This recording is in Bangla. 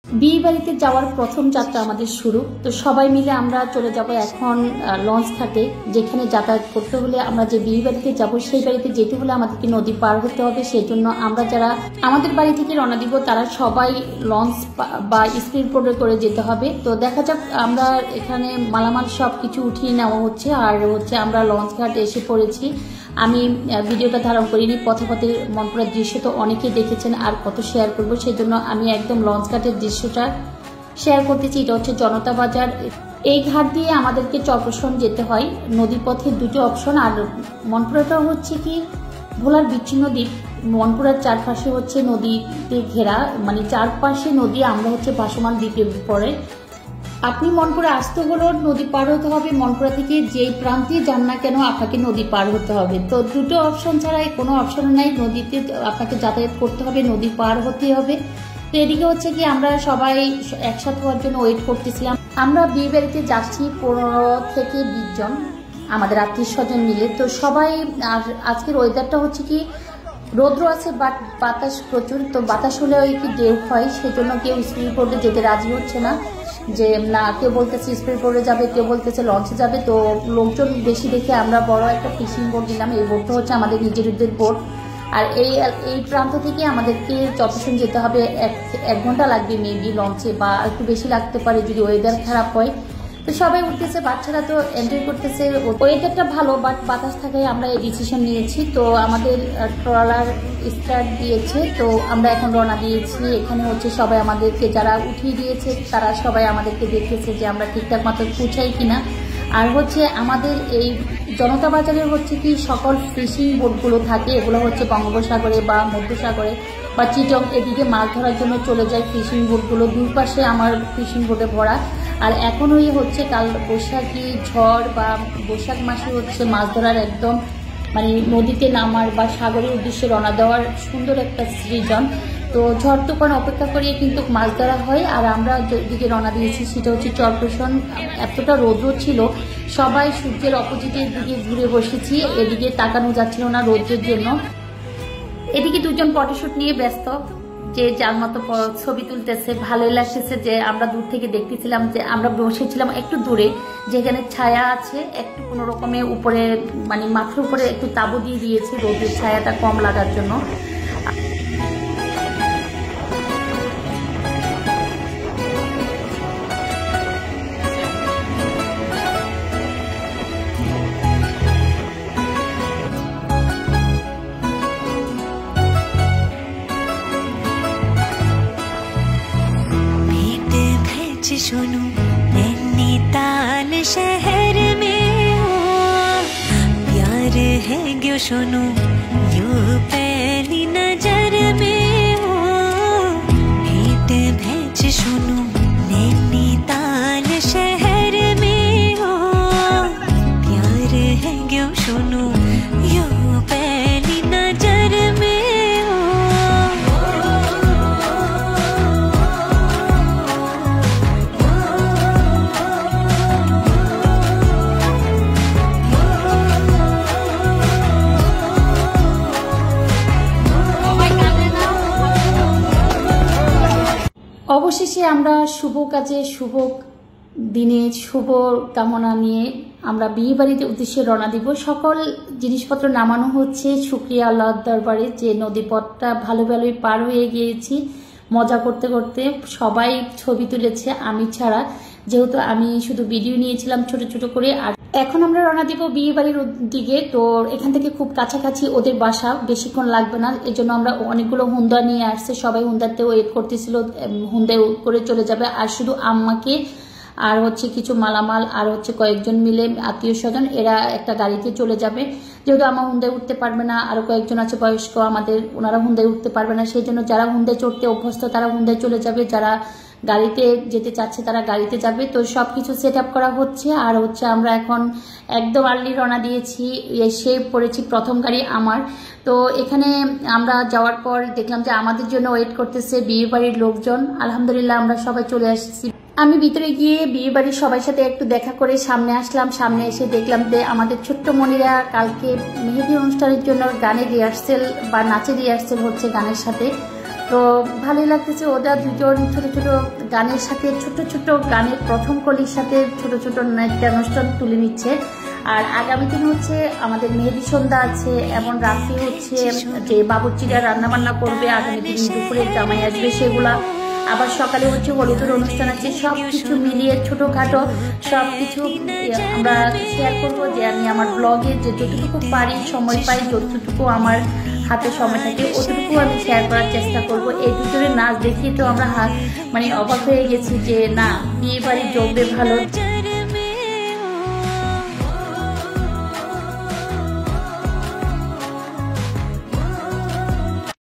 বিয়ে বাড়িতে যাওয়ার প্রথম যাত্রা আমাদের শুরু। তো সবাই মিলে আমরা চলে যাব এখন লঞ্চ ঘাটে, যেখানে যাতায়াত করতে হলে আমরা যে বিয়ে বাড়িতে যাব সেই বাড়িতে যেতে হলে আমাদেরকে নদী পার হতে হবে। সেই জন্য আমরা যারা আমাদের বাড়ি থেকে রওনা দিব তারা সবাই লঞ্চ বা স্পিড বোটে করে যেতে হবে। তো দেখা যাক, আমরা এখানে মালামাল সব কিছু উঠিয়ে নেওয়া হচ্ছে আর আমরা লঞ্চ ঘাটে এসে পড়েছি। আমি ভিডিওটা ধারণ করিনি, পথে পথে মনপুরার দৃশ্য তো অনেকেই দেখেছেন আর কত শেয়ার করবো, সেই জন্য আমি একদম লঞ্চ ঘাটের দৃশ্যটা শেয়ার করতেছি। এটা হচ্ছে জনতা বাজার। এই ঘাট দিয়ে আমাদেরকে চরপেশন যেতে হয়। নদীর পথে দুটো অপশন। আর মনপুরাটা হচ্ছে কি ভোলার বিচ্ছিন্ন দ্বীপ। মনপুরার চারপাশে হচ্ছে নদীতে ঘেরা, মানে চারপাশে নদী, আমরা হচ্ছে ভাসমান দ্বীপে পড়ে। আপনি মনপুরা আসতে হলেও নদী পার হতে হবে। মনপুরা থেকে যেই প্রান্তে যান না কেন আপনাকে নদী পার হতে হবে। তো দুটো অপশন ছাড়া কোনো অপশন নাই, নদীতে আপনাকে যাতায়াত করতে হবে, নদী পার হতে হবে। তো এদিকে হচ্ছে কি আমরা সবাই একসাথে হওয়ার জন্য ওয়েট করতেছিলাম। আমরা বিয়ে বাড়িতে যাচ্ছি 15 থেকে 20 জন আমাদের আত্মীয় স্বজন মিলে। তো সবাই, আর আজকের ওয়েদারটা হচ্ছে কি রৌদ্র আছে বাট বাতাস প্রচুর। তো বাতাস হলে কি ঢেউ হয়, সেই জন্য কেউ স্পিড বোটে যেতে রাজি হচ্ছে না। যে না, কেউ বলতেছে স্পিড বোটে যাবে, কেউ বলতেছে লঞ্চে যাবে। তো লোকজন বেশি দেখে আমরা বড় একটা ফিশিং বোট নিলাম। এই বোটটা হচ্ছে আমাদের নিজেদের বোট। আর এই প্রান্ত থেকে আমাদেরকে চরপেশন যেতে হবে। এক ঘন্টা লাগবে মেবি লঞ্চে, বা একটু বেশি লাগতে পারে যদি ওয়েদার খারাপ হয়। তো সবাই উঠতেছে, বাচ্চারা তো এনজয় করতেছে। ওয়েদারটা ভালো বাট বাতাস থাকায় আমরা এই ডিসিশন নিয়েছি। তো আমাদের ট্রলার স্টার্ট দিয়েছে, তো আমরা এখন রওনা দিয়েছি। এখানে হচ্ছে সবাই আমাদেরকে যারা উঠিয়ে দিয়েছে তারা সবাই আমাদেরকে দেখতেছে যে আমরা ঠিকঠাক মতো পৌঁছাই কিনা। আর হচ্ছে আমাদের এই জনতা বাজারে হচ্ছে কি সকল ফিশিং বোটগুলো থাকে, এগুলো হচ্ছে বঙ্গোপসাগরে বা মধ্যসাগরে বা চিটং এদিকে মাছ ধরার জন্য চলে যায় ফিশিং বোটগুলো। দুই পাশে আমার ফিশিং বোটে ভরা। আর এখনই হচ্ছে কাল বৈশাখী ঝড় বা বৈশাখ মাসে হচ্ছে মাছ ধরার একদম, মানে নদীতে নামার বা সাগরের উদ্দেশ্যে রওনা দেওয়ার সুন্দর একটা সৃজন। তো ঝড় তুফান অপেক্ষা করিয়ে কিন্তু মাছ ধরা হয়। আর আমরা যেদিকে রওনা দিয়েছি সেটা হচ্ছে চরপেশন। এতটা রৌদ্র ছিল, সবাই সূর্যের অপোজিটের দিকে ঘুরে বসেছি, এদিকে তাকানো যাচ্ছিল না রৌদ্রের জন্য। এদিকে দুজন ফটোশুট নিয়ে ব্যস্ত, যে যার মতো ছবি তুলতেছে। ভালোই লাগতেছে যে আমরা দূর থেকে দেখতেছিলাম যে আমরা বসেছিলাম একটু দূরে, যেখানে ছায়া আছে একটু কোনো রকমে উপরে, মানে মাথার উপরে একটু তাঁবু দিয়ে দিয়েছে রোদের ছায়াটা কম লাগার জন্য। सुनो नैनीताल शहर में हो प्यार है क्यों सुनो यूं पहली नजर में हो भेंट भेज सुनो नैनीताल शहर में हो प्यार है क्यों सुनो यूं पहली नजर में অবশেষে আমরা শুভ কাজে শুভ দিনে শুভ কামনা নিয়ে আমরা বিয়ে বাড়িতে উদ্দেশ্যে রওনা দিব। সকল জিনিসপত্র নামানো হচ্ছে। শুকরিয়া আল্লাহর দরবারে যে নদীপথটা ভালো ভালোই পার হয়ে গিয়েছি। মজা করতে করতে সবাই ছবি তুলেছে, আমি ছাড়া, যেহেতু আমি শুধু ভিডিও নিয়েছিলাম ছোট ছোট করে। আর এখন আমরা রওনা দিব বিয়ে বাড়ির দিকে। তো এখান থেকে খুব কাছাকাছি ওদের বাসা, বেশিক্ষণ লাগবে না। এর জন্য আমরা অনেকগুলো হুন্ডা নিয়ে আসছে, সবাই হুন্ডাতে ওয়েট করতেছিল, হুন্ডায় করে চলে যাবে। আর শুধু আম্মাকে আর হচ্ছে কিছু মালামাল আর হচ্ছে কয়েকজন মিলে আত্মীয় স্বজন, এরা একটা গাড়িতে চলে যাবে। যেহেতু আমার হুন্ডায় উঠতে পারবে না, আরো কয়েকজন আছে বয়স্ক আমাদের, ওনারা হুন্ডায় উঠতে পারবে না। সেই জন্য যারা হুন্ডায় চড়তে অভ্যস্ত তারা হুন্ডায় চলে যাবে, যারা গাড়িতে যেতে চাচ্ছে তারা গাড়িতে যাবে। তো সবকিছু সেট আপ করা হচ্ছে। আর হচ্ছে আমরা এখন একদম আর্লি রওনা দিয়েছি, এসে পড়েছি প্রথম গাড়ি আমার। তো এখানে আমরা যাওয়ার পর দেখলাম যে আমাদের জন্য ওয়েট করতেছে বিয়ে বাড়ির লোকজন। আলহামদুলিল্লাহ আমরা সবাই চলে আসছি। আমি ভিতরে গিয়ে বিয়ে বাড়ির সবার সাথে একটু দেখা করে সামনে আসলাম। সামনে এসে দেখলাম যে আমাদের ছোট্ট মনিরা কালকে মেহেদি অনুষ্ঠানের জন্য গানের রিহার্সেল বা নাচের রিহার্সেল হচ্ছে গানের সাথে। তো ভালোই লাগতেছে। ওরা দুজন ছোট ছোট গানের সাথে ছোট ছোট গানের প্রথম কলির সাথে ছোট ছোট নাট্যানুষ্ঠান তুলে নিচ্ছে। আর আগামী দিন হচ্ছে আমাদের মেহেদি সন্ধ্যা আছে, এবং রাত্রে হচ্ছে যে বাবুর্চিরা রান্নাবান্না করবে, আগামী দিন দুপুরে জামাই আসবে সেগুলা, আবার সকালে হচ্ছে হলুদের অনুষ্ঠান আছে। সব কিছু মিলিয়ে ছোটোখাটো সব কিছু আমরা শেয়ার করবো, যে আমি আমার ব্লগে যে যতটুকু পারি সময় পাই, যতটুকু আমার হাতে সময় থাকে অতটুকু আমি শেয়ার করার চেষ্টা করব। এই দুজনের নাচ দেখিয়ে তো আমরা মানে অবাক হয়ে গেছি যে না, বিয়ে বাড়ি জমবে ভালো।